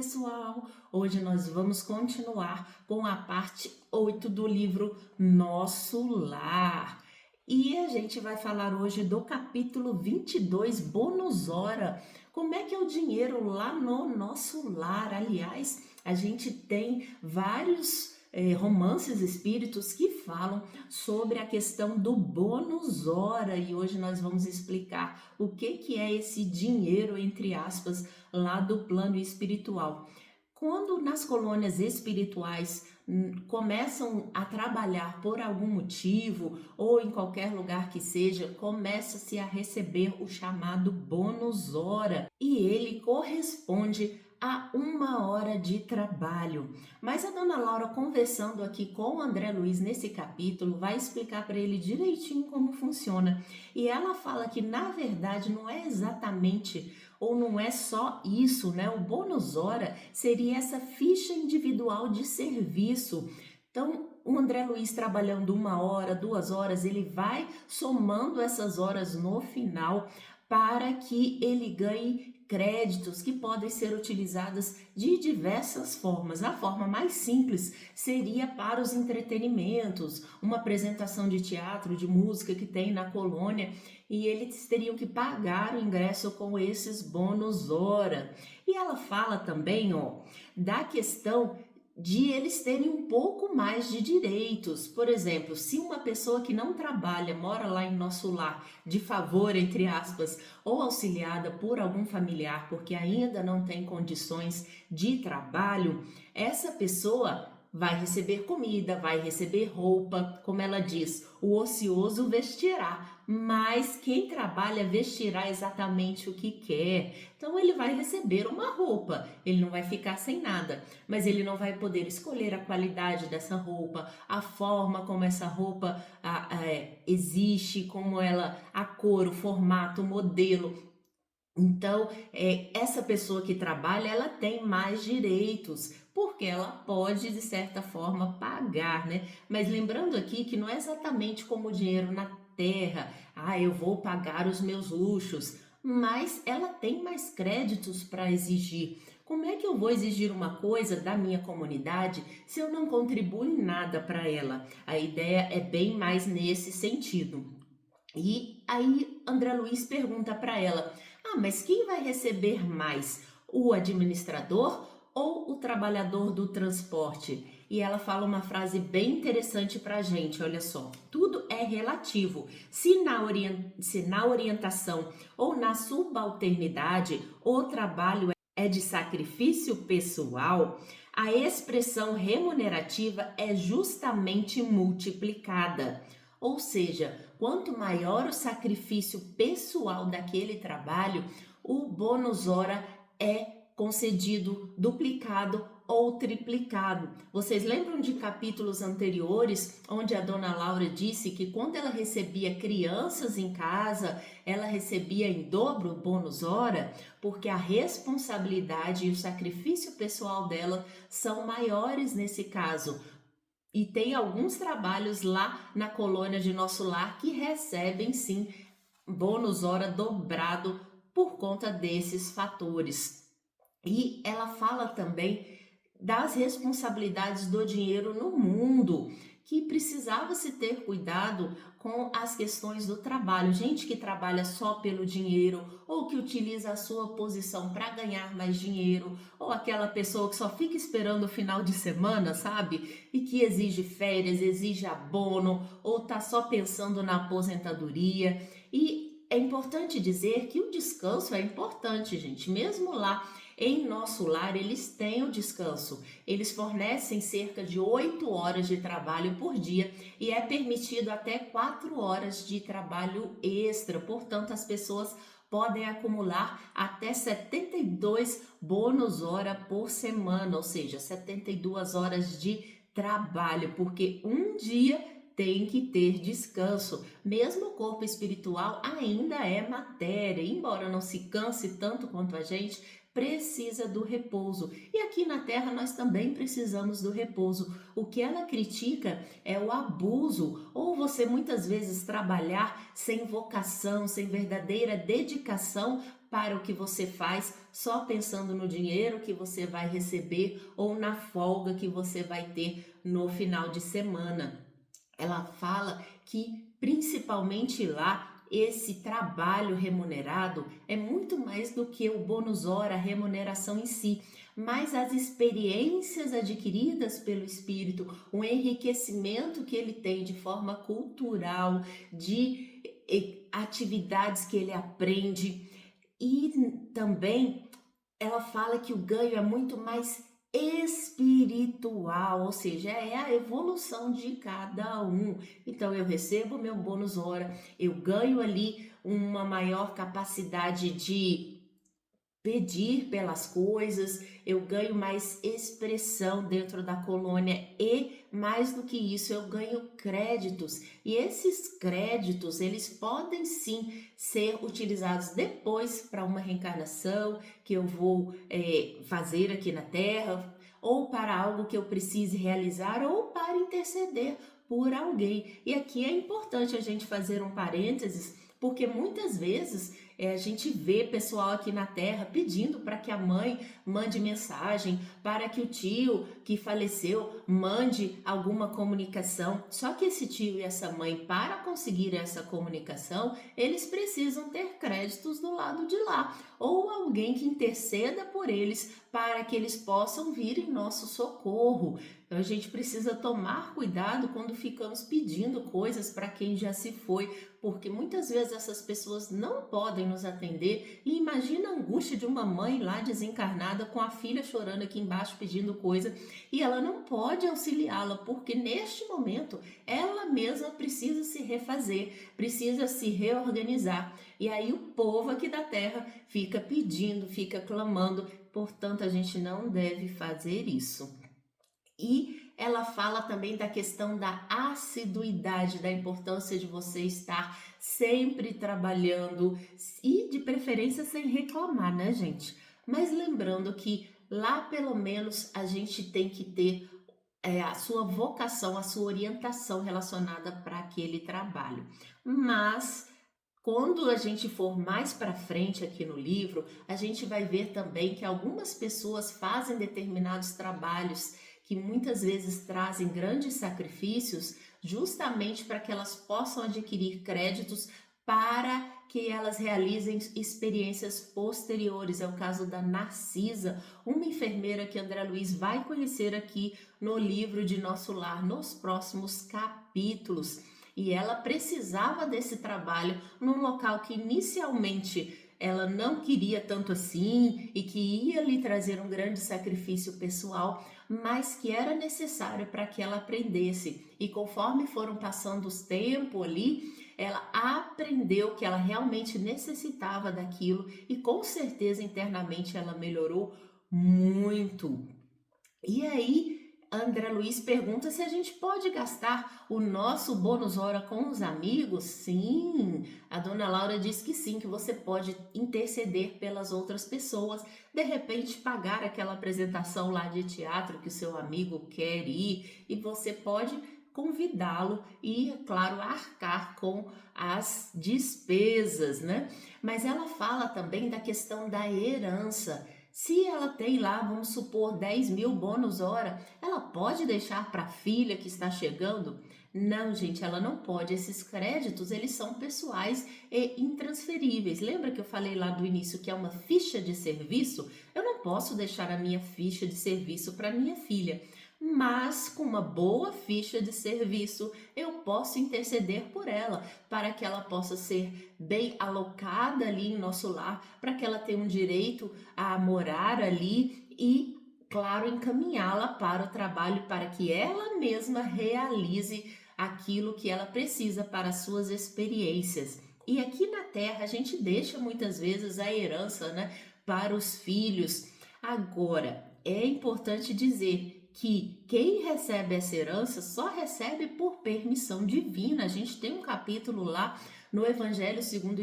pessoal! Hoje nós vamos continuar com a parte 8 do livro Nosso Lar. E a gente vai falar hoje do capítulo 22, bônus hora. Como é que é o dinheiro lá no nosso lar? Aliás, a gente tem vários romances espíritos que falam sobre a questão do bônus hora e hoje nós vamos explicar o que é esse dinheiro, entre aspas, lá do plano espiritual. Quando nas colônias espirituais começam a trabalhar por algum motivo ou em qualquer lugar que seja, começa-se a receber o chamado bônus hora e ele corresponde a 1 hora de trabalho. Mas a dona Laura, conversando aqui com o André Luiz nesse capítulo, vai explicar para ele direitinho como funciona. E ela fala que, na verdade, não é exatamente ou não é só isso, né? O bônus hora seria essa ficha individual de serviço. Então, o André Luiz trabalhando 1 hora, 2 horas, ele vai somando essas horas no final para que ele ganhe créditos que podem ser utilizados de diversas formas. A forma mais simples seria para os entretenimentos, uma apresentação de teatro, de música que tem na colônia, e eles teriam que pagar o ingresso com esses bônus hora. E ela fala também, da questão de eles terem um pouco mais de direitos. Por exemplo, se uma pessoa que não trabalha, mora lá em nosso lar, de favor, entre aspas, ou auxiliada por algum familiar, porque ainda não tem condições de trabalho, essa pessoa vai receber comida, vai receber roupa, como ela diz, o ocioso vestirá, mas quem trabalha vestirá exatamente o que quer. Então ele vai receber uma roupa, ele não vai ficar sem nada, mas ele não vai poder escolher a qualidade dessa roupa, a forma como essa roupa existe, como ela, a cor, o formato, o modelo. Então, essa pessoa que trabalha, ela tem mais direitos, porque ela pode, de certa forma, pagar, né? Mas lembrando aqui que não é exatamente como o dinheiro na terra, eu vou pagar os meus luxos, mas ela tem mais créditos para exigir. Como é que eu vou exigir uma coisa da minha comunidade se eu não contribuo em nada para ela? A ideia é bem mais nesse sentido. E aí André Luiz pergunta para ela: mas quem vai receber mais? O administrador ou o trabalhador do transporte? E ela fala uma frase bem interessante para a gente, olha só. Tudo é relativo. Se na orientação ou na subalternidade o trabalho é de sacrifício pessoal, a expressão remunerativa é justamente multiplicada. Ou seja, quanto maior o sacrifício pessoal daquele trabalho, o bônus hora é concedido, duplicado ou triplicado. Vocês lembram de capítulos anteriores onde a dona Laura disse que quando ela recebia crianças em casa, ela recebia em dobro o bônus hora, porque a responsabilidade e o sacrifício pessoal dela são maiores nesse caso. E tem alguns trabalhos lá na colônia de Nosso Lar que recebem sim bônus hora dobrado por conta desses fatores. E ela fala também das responsabilidades do dinheiro no mundo, que precisava se ter cuidado com as questões do trabalho. Gente que trabalha só pelo dinheiro ou que utiliza a sua posição para ganhar mais dinheiro, ou aquela pessoa que só fica esperando o final de semana, sabe? E que exige férias, exige abono ou tá só pensando na aposentadoria. E é importante dizer que o descanso é importante, gente, mesmo lá em Nosso Lar, eles têm o descanso. Eles fornecem cerca de 8 horas de trabalho por dia e é permitido até 4 horas de trabalho extra. Portanto, as pessoas podem acumular até 72 bônus hora por semana, ou seja, 72 horas de trabalho, porque um dia tem que ter descanso. Mesmo o corpo espiritual ainda é matéria, embora não se canse tanto quanto a gente, precisa do repouso. E aqui na Terra nós também precisamos do repouso. O que ela critica é o abuso, ou você muitas vezes trabalhar sem vocação, sem verdadeira dedicação para o que você faz, só pensando no dinheiro que você vai receber ou na folga que você vai ter no final de semana. Ela fala que principalmente lá esse trabalho remunerado é muito mais do que o bônus hora, a remuneração em si, mas as experiências adquiridas pelo espírito, o enriquecimento que ele tem de forma cultural, de atividades que ele aprende. E também ela fala que o ganho é muito mais espiritual, ou seja, é a evolução de cada um. Então eu recebo meu bônus hora, eu ganho ali uma maior capacidade de pedir pelas coisas, eu ganho mais expressão dentro da colônia e mais do que isso, eu ganho créditos. E esses créditos, eles podem sim ser utilizados depois para uma reencarnação que eu vou fazer aqui na Terra, ou para algo que eu precise realizar, ou para interceder por alguém. E aqui é importante a gente fazer um parênteses, porque muitas vezes a gente vê pessoal aqui na Terra pedindo para que a mãe mande mensagem, para que o tio que faleceu mande alguma comunicação. Só que esse tio e essa mãe, para conseguir essa comunicação, eles precisam ter créditos do lado de lá, ou alguém que interceda por eles para que eles possam vir em nosso socorro. Então a gente precisa tomar cuidado quando ficamos pedindo coisas para quem já se foi, porque muitas vezes essas pessoas não podem nos atender. E imagina a angústia de uma mãe lá desencarnada com a filha chorando aqui embaixo pedindo coisa e ela não pode auxiliá-la, porque neste momento ela mesma precisa se refazer, precisa se reorganizar. E aí o povo aqui da Terra fica pedindo, fica clamando, portanto a gente não deve fazer isso. E ela fala também da questão da assiduidade, da importância de você estar sempre trabalhando e de preferência sem reclamar, né, gente? Mas lembrando que lá pelo menos a gente tem que ter a sua vocação, a sua orientação relacionada para aquele trabalho. Mas quando a gente for mais para frente aqui no livro, a gente vai ver também que algumas pessoas fazem determinados trabalhos que muitas vezes trazem grandes sacrifícios, justamente para que elas possam adquirir créditos para que elas realizem experiências posteriores. É o caso da Narcisa, uma enfermeira que André Luiz vai conhecer aqui no livro de Nosso Lar, nos próximos capítulos. E ela precisava desse trabalho num local que inicialmente ela não queria tanto assim e que ia lhe trazer um grande sacrifício pessoal, mas que era necessário para que ela aprendesse. E conforme foram passando os tempos ali, ela aprendeu que ela realmente necessitava daquilo e com certeza internamente ela melhorou muito. E aí André Luiz pergunta se a gente pode gastar o nosso bônus hora com os amigos. Sim, a dona Laura diz que sim, que você pode interceder pelas outras pessoas, de repente pagar aquela apresentação lá de teatro que o seu amigo quer ir e você pode convidá-lo e, é claro, arcar com as despesas, né? Mas ela fala também da questão da herança. Se ela tem lá, vamos supor, 10 mil bônus hora, ela pode deixar para a filha que está chegando? Não, gente, ela não pode. Esses créditos, eles são pessoais e intransferíveis. Lembra que eu falei lá do início que é uma ficha de serviço? Eu não posso deixar a minha ficha de serviço para minha filha. Mas com uma boa ficha de serviço, eu posso interceder por ela, para que ela possa ser bem alocada ali em nosso lar, para que ela tenha um direito a morar ali e, claro, encaminhá-la para o trabalho, para que ela mesma realize aquilo que ela precisa para as suas experiências. E aqui na Terra a gente deixa muitas vezes a herança, né, para os filhos. Agora, é importante dizer que quem recebe essa herança só recebe por permissão divina. A gente tem um capítulo lá no Evangelho segundo o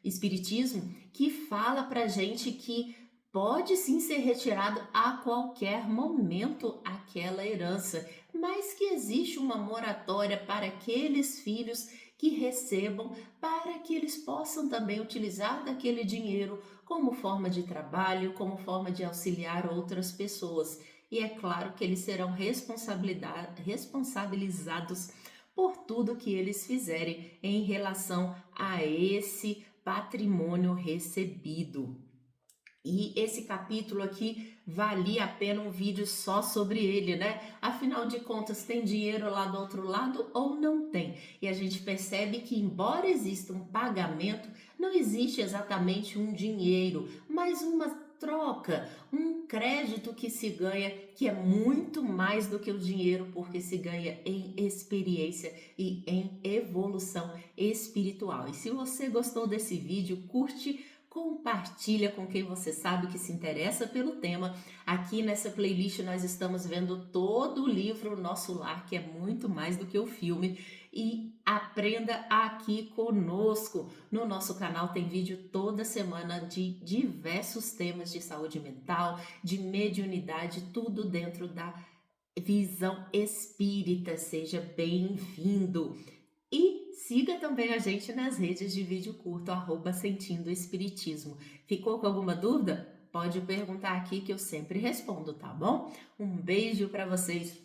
Espiritismo que fala pra gente que Pode sim ser retirado a qualquer momento aquela herança, mas que existe uma moratória para aqueles filhos que recebam, para que eles possam também utilizar daquele dinheiro como forma de trabalho, como forma de auxiliar outras pessoas. E é claro que eles serão responsabilizados por tudo que eles fizerem em relação a esse patrimônio recebido. E esse capítulo aqui valia a pena um vídeo só sobre ele, né? Afinal de contas, tem dinheiro lá do outro lado ou não tem? E a gente percebe que, embora exista um pagamento, não existe exatamente um dinheiro, mas uma troca, um crédito que se ganha, que é muito mais do que o dinheiro, porque se ganha em experiência e em evolução espiritual. E se você gostou desse vídeo, curte, compartilha com quem você sabe que se interessa pelo tema. Aqui nessa playlist nós estamos vendo todo o livro Nosso Lar, que é muito mais do que o filme, e aprenda aqui conosco. No nosso canal tem vídeo toda semana de diversos temas de saúde mental, de mediunidade, tudo dentro da visão espírita. Seja bem-vindo! E siga também a gente nas redes de vídeo curto, Sentindo Espiritismo. Ficou com alguma dúvida? Pode perguntar aqui que eu sempre respondo, tá bom? Um beijo para vocês.